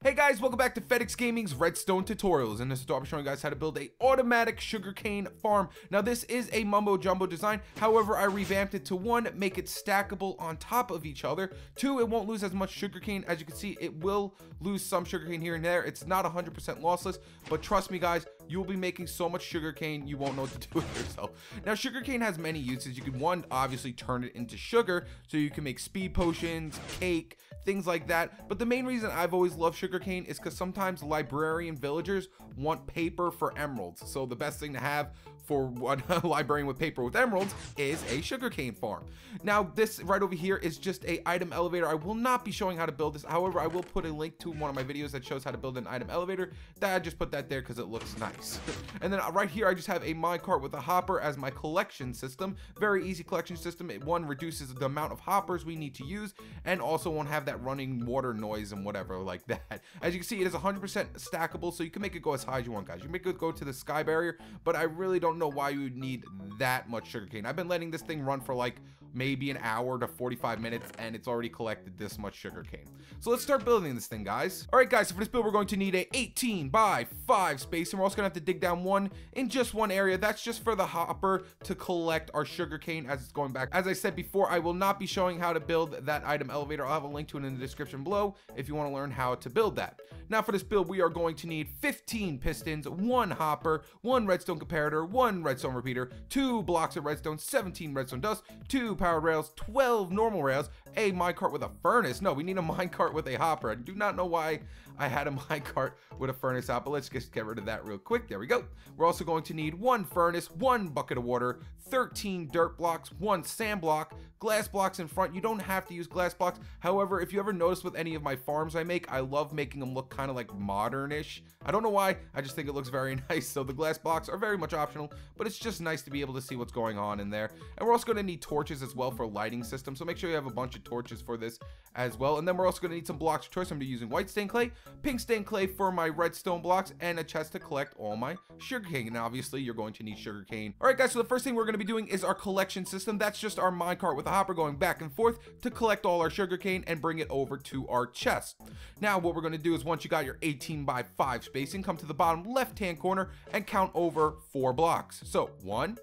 Hey guys, welcome back to FedEx Gaming's Redstone tutorials. In this tutorial, I'm showing you guys how to build a automatic sugarcane farm. Now this is a mumbo jumbo design. However, I revamped it to 1, make it stackable on top of each other. 2, it won't lose as much sugarcane. As you can see, it will lose some sugarcane here and there. It's not 100% lossless, but trust me guys, you will be making so much sugarcane you won't know what to do with yourself. Now sugarcane has many uses. You can, 1, obviously turn it into sugar, so you can make speed potions, cake, things like that. But the main reason I've always loved sugarcane is because sometimes librarian villagers want paper for emeralds. So the best thing to have for one librarian with paper with emeralds is a sugarcane farm. Now this right over here is just a item elevator. I will not be showing how to build this. However, I will put a link to one of my videos that shows how to build an item elevator. That I just put that there because it looks nice. And then right here I just have a minecart with a hopper as my collection system. Very easy collection system. It, 1, reduces the amount of hoppers we need to use, and also won't have that running water noise and whatever like that. As you can see, it is 100% stackable, so you can make it go as high as you want, guys. You can make it go to the sky barrier, but I really don't know why you would need that much sugarcane. I've been letting this thing run for like maybe an hour to 45 minutes, and it's already collected this much sugarcane. So let's start building this thing, guys. All right, guys, so for this build, we're going to need a 18 by 5 space, and we're also gonna have to dig down 1 in just 1 area. That's just for the hopper to collect our sugarcane as it's going back. As I said before, I will not be showing how to build that item elevator. I'll have a link to it in the description below if you want to learn how to build that. Now for this build, we are going to need 15 pistons, 1 hopper, 1 redstone comparator, 1 redstone repeater, 2 blocks of redstone, 17 redstone dust, 2 powered rails, 12 normal rails, a minecart with a furnace. No, we need a minecart with a hopper. I do not know why I had a minecart with a furnace out, but let's just get rid of that real quick. There we go. We're also going to need 1 furnace, 1 bucket of water, 13 dirt blocks, 1 sand block, glass blocks in front. You don't have to use glass blocks. However, if you ever notice with any of my farms I make, I love making them look kind of like modern-ish. I don't know why, I just think it looks very nice. So the glass blocks are very much optional, but it's just nice to be able to see what's going on in there. And we're also going to need torches as well for lighting system, so make sure you have a bunch of torches for this as well. And then we're also going to need some blocks of choice. I'm going to be using white stained clay, pink stained clay for my redstone blocks, and a chest to collect all my sugarcane. And obviously you're going to need sugarcane. All right guys, so the first thing we're going to be doing is our collection system. That's just our minecart with a hopper going back and forth to collect all our sugarcane and bring it over to our chest. Now what we're going to do is, once you got your 18 by 5 spacing, come to the bottom left hand corner and count over 4 blocks. So 1,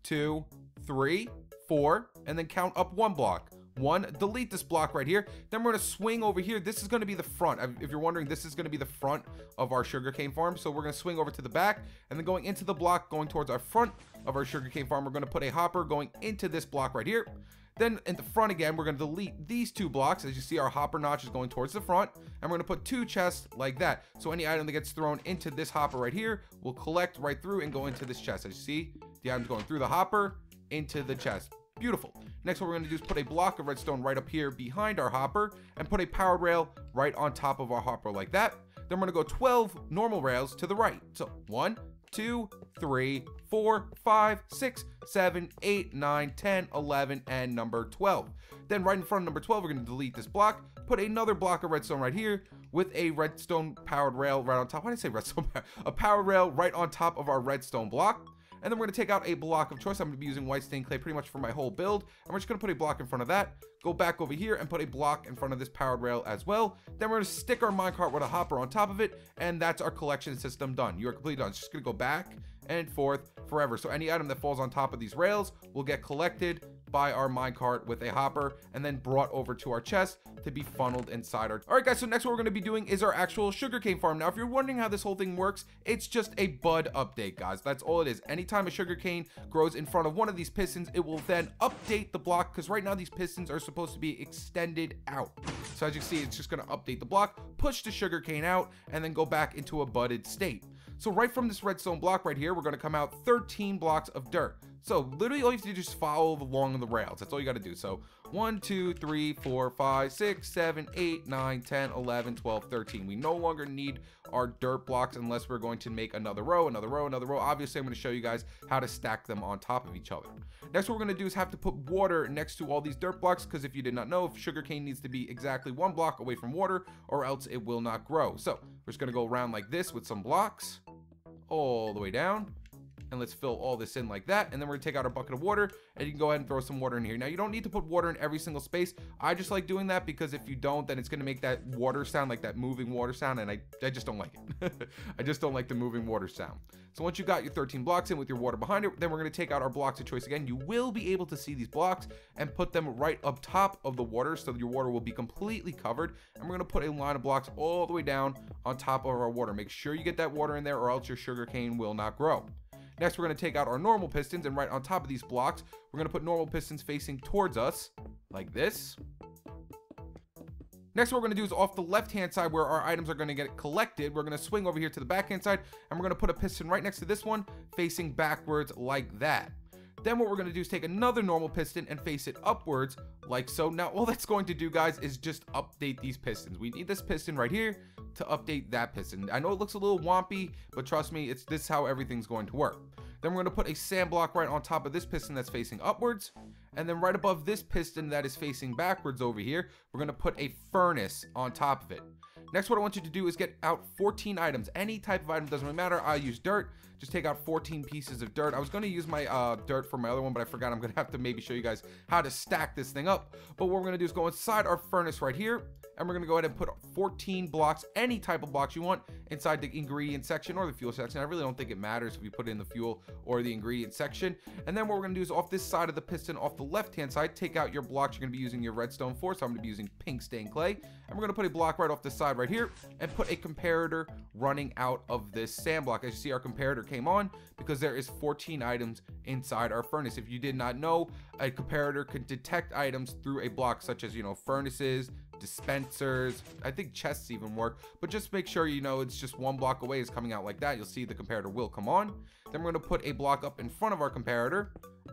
2, 3, 4, and then count up 1 block. 1, delete this block right here. Then we're going to swing over here. This is going to be the front. If you're wondering, this is going to be the front of our sugarcane farm. So we're going to swing over to the back, and then going into the block going towards our front of our sugarcane farm, we're going to put a hopper going into this block right here. Then in the front again, we're going to delete these 2 blocks. As you see, our hopper notch is going towards the front, and we're going to put 2 chests like that. So any item that gets thrown into this hopper right here will collect right through and go into this chest. As you see, the item's going through the hopper into the chest. Beautiful. Next, what we're going to do is put a block of redstone right up here behind our hopper, and put a powered rail right on top of our hopper like that. Then we're going to go 12 normal rails to the right. So 1, 2, 3, 4, 5, 6, 7, 8, 9, 10, 11, and number 12. Then right in front of number 12, we're going to delete this block, put another block of redstone right here with a redstone powered rail right on top. Why did I say redstone? A powered rail right on top of our redstone block. And then we're going to take out a block of choice. I'm going to be using white stained clay pretty much for my whole build. And we're just going to put a block in front of that. Go back over here and put a block in front of this powered rail as well. Then we're going to stick our minecart with a hopper on top of it. And that's our collection system done. You are completely done. It's just going to go back and forth forever. So any item that falls on top of these rails will get collected by our minecart with a hopper and then brought over to our chest to be funneled inside our... All right guys, so next what we're going to be doing is our actual sugarcane farm. Now if you're wondering how this whole thing works, it's just a bud update, guys. That's all it is. Anytime a sugarcane grows in front of one of these pistons, it will then update the block, because right now these pistons are supposed to be extended out. So as you see, it's just going to update the block, push the sugarcane out, and then go back into a budded state. So right from this redstone block right here, we're going to come out 13 blocks of dirt. So literally all you have to do is just follow along the rails. That's all you got to do. So 1, 2, 3, 4, 5, 6, 7, 8, 9, 10, 11, 12, 13. We no longer need our dirt blocks unless we're going to make another row, another row, another row. Obviously, I'm going to show you guys how to stack them on top of each other. Next, what we're going to do is have to put water next to all these dirt blocks, because if you did not know, if sugarcane needs to be exactly 1 block away from water, or else it will not grow. So we're just going to go around like this with some blocks all the way down. And let's fill all this in like that. And then we're gonna take out our bucket of water, and you can go ahead and throw some water in here. Now you don't need to put water in every single space. I just like doing that because if you don't, then it's gonna make that water sound, like that moving water sound, and I just don't like it. I just don't like the moving water sound. So once you got your 13 blocks in with your water behind it, then we're gonna take out our blocks of choice again. You will be able to see these blocks and put them right up top of the water, so your water will be completely covered. And we're gonna put a line of blocks all the way down on top of our water. Make sure you get that water in there, or else your sugarcane will not grow. Next, we're going to take out our normal pistons, and right on top of these blocks, we're going to put normal pistons facing towards us, like this. Next, what we're going to do is off the left-hand side where our items are going to get collected, we're going to swing over here to the backhand side, and we're going to put a piston right next to this one, facing backwards like that. Then what we're going to do is take another normal piston and face it upwards like so. Now, all that's going to do, guys, is just update these pistons. We need this piston right here to update that piston. I know it looks a little wompy, but trust me, this is how everything's going to work. Then we're going to put a sand block right on top of this piston that's facing upwards. And then right above this piston that is facing backwards over here, we're going to put a furnace on top of it. Next, what I want you to do is get out 14 items. Any type of item, doesn't really matter. I use dirt. Just take out 14 pieces of dirt. I was going to use my dirt for my other one, but I forgot. I'm going to have to maybe show you guys how to stack this thing up. But what we're going to do is go inside our furnace right here, and we're going to go ahead and put 14 blocks, any type of blocks you want, inside the ingredient section or the fuel section. I really don't think it matters if you put it in the fuel or the ingredient section. And then what we're going to do is off this side of the piston, off the left-hand side, take out your blocks you're going to be using your redstone for. So I'm going to be using pink stained clay. And we're going to put a block right off the side right here and put a comparator running out of this sand block. As you see, our comparator came on because there is 14 items inside our furnace. If you did not know, a comparator can detect items through a block such as, furnaces, dispensers, I think chests even work, but just make sure it's just one block away is coming out like that. You'll see the comparator will come on. Then we're going to put a block up in front of our comparator,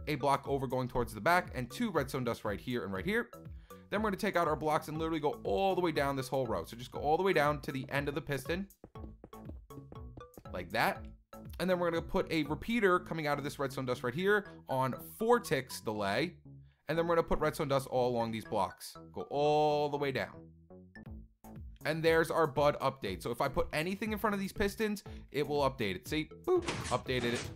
a block over going towards the back, and 2 redstone dust right here and right here. Then we're going to take out our blocks and literally go all the way down this whole row. So just go all the way down to the end of the piston like that. And then we're going to put a repeater coming out of this redstone dust right here on 4 ticks delay. And then we're going to put redstone dust all along these blocks. Go all the way down. And there's our bud update. So if I put anything in front of these pistons, it will update it. See? Boop, updated it.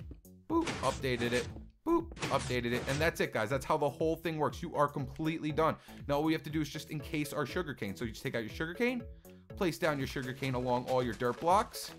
Boop, updated it. Boop, updated it. And that's it, guys. That's how the whole thing works. You are completely done. Now all we have to do is just encase our sugarcane. So you just take out your sugarcane, place down your sugarcane along all your dirt blocks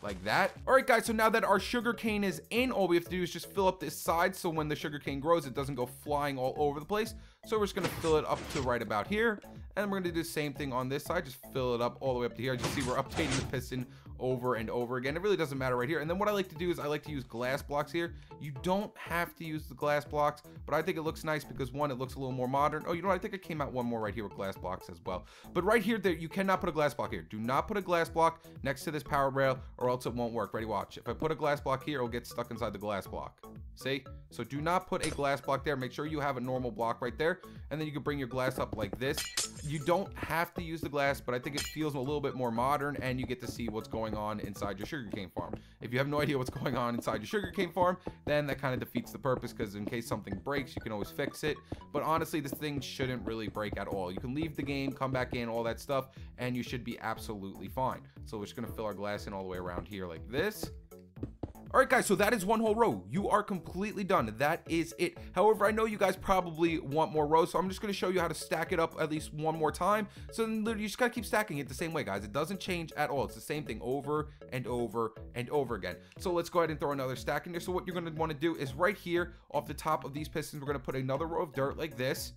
like that. All right, guys, so now that our sugarcane is in, all we have to do is just fill up this side so when the sugarcane grows, it doesn't go flying all over the place. So we're just going to fill it up to right about here, and we're going to do the same thing on this side. Just fill it up all the way up to here. As you see, we're updating the piston over and over again. It really doesn't matter right here. And then what I like to do is I like to use glass blocks here. You don't have to use the glass blocks, but I think it looks nice because, one, it looks a little more modern. Oh, you know what? I think I came out one more right here with glass blocks as well. But right here, you cannot put a glass block here. Do not put a glass block next to this power rail or else it won't work. Ready? Watch. If I put a glass block here, it'll get stuck inside the glass block. See? So do not put a glass block there. Make sure you have a normal block right there, and then you can bring your glass up like this. You don't have to use the glass, but I think it feels a little bit more modern, and you get to see what's going on inside your sugarcane farm. If you have no idea what's going on inside your sugarcane farm, then that kind of defeats the purpose, because in case something breaks, you can always fix it. But honestly, this thing shouldn't really break at all. You can leave the game, come back in, all that stuff, and you should be absolutely fine. So we're just going to fill our glass in all the way around here like this. All right, guys, so that is one whole row. You are completely done. That is it. However, I know you guys probably want more rows, so I'm just going to show you how to stack it up at least one more time. So then literally you just got to keep stacking it the same way, guys. It doesn't change at all. It's the same thing over and over and over again. So let's go ahead and throw another stack in there. So what you're going to want to do is right here off the top of these pistons, we're going to put another row of dirt like this.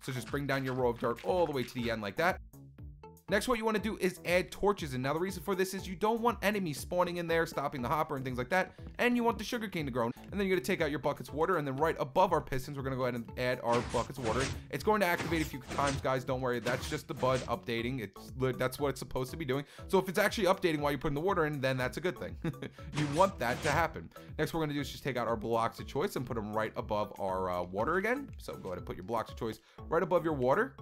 So just bring down your row of dirt all the way to the end like that. Next, what you want to do is add torches. And now the reason for this is you don't want enemies spawning in there, stopping the hopper and things like that. And you want the sugarcane to grow. And then you're going to take out your buckets of water. And then right above our pistons, we're going to go ahead and add our buckets of water. It's going to activate a few times, guys. Don't worry. That's just the bud updating. That's what it's supposed to be doing. So if it's actually updating while you're putting the water in, then that's a good thing. You want that to happen. Next, what we're going to do is just take out our blocks of choice and put them right above our water again. So go ahead and put your blocks of choice right above your water.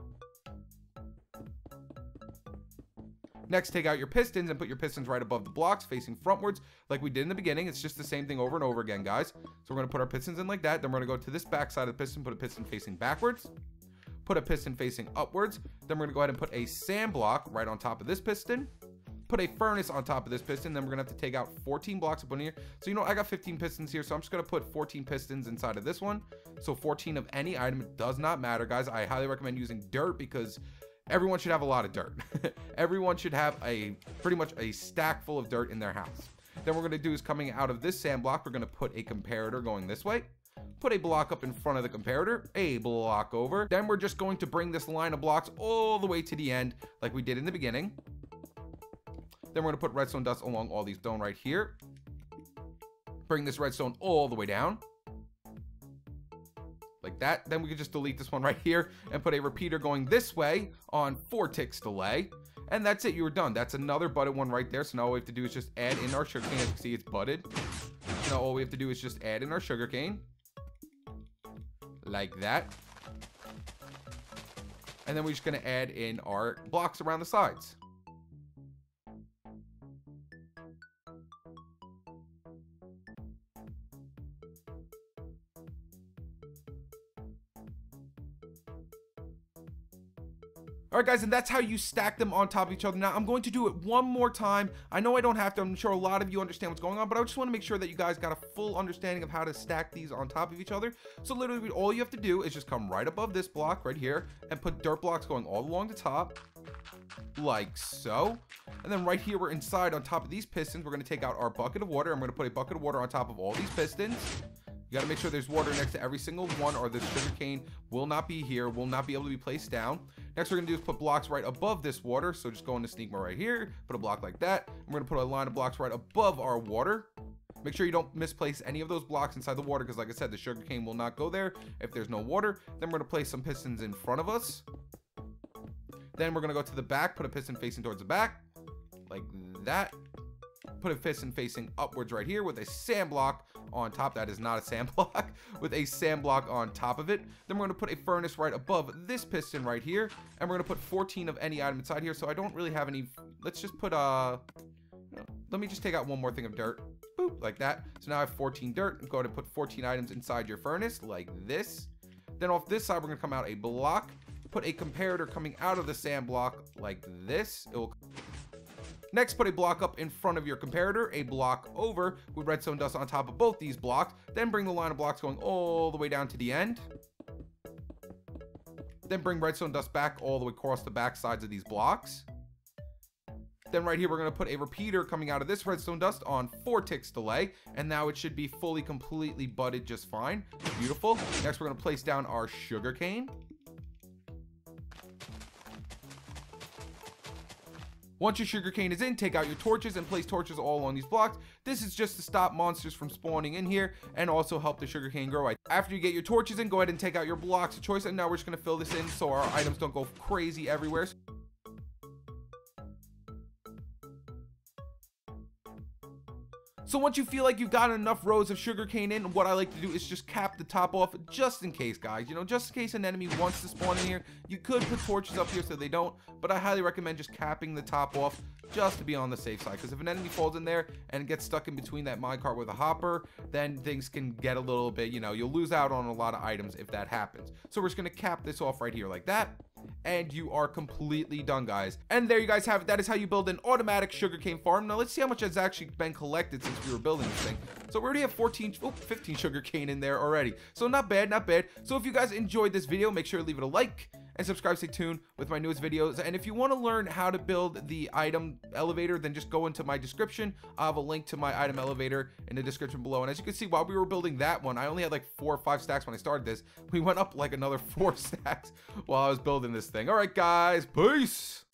Next, take out your pistons and put your pistons right above the blocks facing frontwards like we did in the beginning. It's just the same thing over and over again, guys. So we're going to put our pistons in like that. Then we're going to go to this back side of the piston, put a piston facing backwards, put a piston facing upwards. Then we're going to go ahead and put a sand block right on top of this piston. put a furnace on top of this piston. Then we're gonna have to take out 14 blocks to put in here. So, you know, I got 15 pistons here, so I'm just gonna put 14 pistons inside of this one. So 14 of any item. It does not matter, guys. I highly recommend using dirt because everyone should have a lot of dirt. Everyone should have pretty much a stack full of dirt in their house. Then what we're gonna do is, coming out of this sand block, we're gonna put a comparator going this way. Put a block up in front of the comparator, a block over. Then we're just going to bring this line of blocks all the way to the end like we did in the beginning. Then we're gonna put redstone dust along all these stone right here. Bring this redstone all the way down. Like that. Then we can just delete this one right here and put a repeater going this way on 4 ticks delay. And that's it, you were done. That's another budded one right there. So now all we have to do is just add in our sugarcane. As you can see, it's budded. So now all we have to do is just add in our sugarcane. Like that. And then we're just going to add in our blocks around the sides. Alright guys, and that's how you stack them on top of each other. Now, I'm going to do it one more time. I know I don't have to. I'm sure a lot of you understand what's going on, but I just want to make sure that you guys got a full understanding of how to stack these on top of each other. So literally, all you have to do is just come right above this block right here and put dirt blocks going all along the top, like so. And then right here, we're inside on top of these pistons. We're going to take out our bucket of water. I'm going to put a bucket of water on top of all these pistons. You got to make sure there's water next to every single one, or the sugarcane will not be here, will not be able to be placed down. Next, we're going to do is put blocks right above this water. So just go into sneak mode right here, put a block like that. And we're going to put a line of blocks right above our water. Make sure you don't misplace any of those blocks inside the water, because like I said, the sugarcane will not go there if there's no water. Then we're going to place some pistons in front of us. Then we're going to go to the back, put a piston facing towards the back, like that. Put a piston facing upwards right here with a sand block on top. That is not a sand block, with a sand block on top of it. Then we're going to put a furnace right above this piston right here, and we're going to put 14 of any item inside here. So I don't really have any. Let's just put let me just take out one more thing of dirt. Boop, like that. So now I have 14 dirt. Go ahead and put 14 items inside your furnace like this. Then off this side, we're going to come out a block, put a comparator coming out of the sand block like this. It will. Next, put a block up in front of your comparator, a block over with redstone dust on top of both these blocks. Then bring the line of blocks going all the way down to the end. Then bring redstone dust back all the way across the back sides of these blocks. Then right here, we're going to put a repeater coming out of this redstone dust on 4 ticks delay. And now it should be fully, completely budded just fine. Beautiful. Next, we're going to place down our sugarcane. Once your sugarcane is in, take out your torches and place torches all on these blocks. This is just to stop monsters from spawning in here and also help the sugarcane grow. After you get your torches in, go ahead and take out your blocks of choice. And now we're just going to fill this in so our items don't go crazy everywhere. So once you feel like you've got enough rows of sugarcane in, what I like to do is just cap the top off just in case, guys. You know, just in case an enemy wants to spawn in here. You could put torches up here so they don't, but I highly recommend just capping the top off just to be on the safe side. Because if an enemy falls in there and gets stuck in between that minecart with a hopper, then things can get a little bit, you know, you'll lose out on a lot of items if that happens. So we're just going to cap this off right here like that. And you are completely done, guys. And there you guys have it. That is how you build an automatic sugarcane farm. Now let's see how much has actually been collected since we were building this thing. So we already have 15 sugarcane in there already. So not bad, not bad. So if you guys enjoyed this video, make sure to leave it a like and subscribe. Stay tuned with my newest videos. And if you want to learn how to build the item elevator, then just go into my description. I have a link to my item elevator in the description below. And as you can see, while we were building that one, I only had like 4 or 5 stacks when I started this. We went up like another 4 stacks while I was building this thing. All right, guys, peace.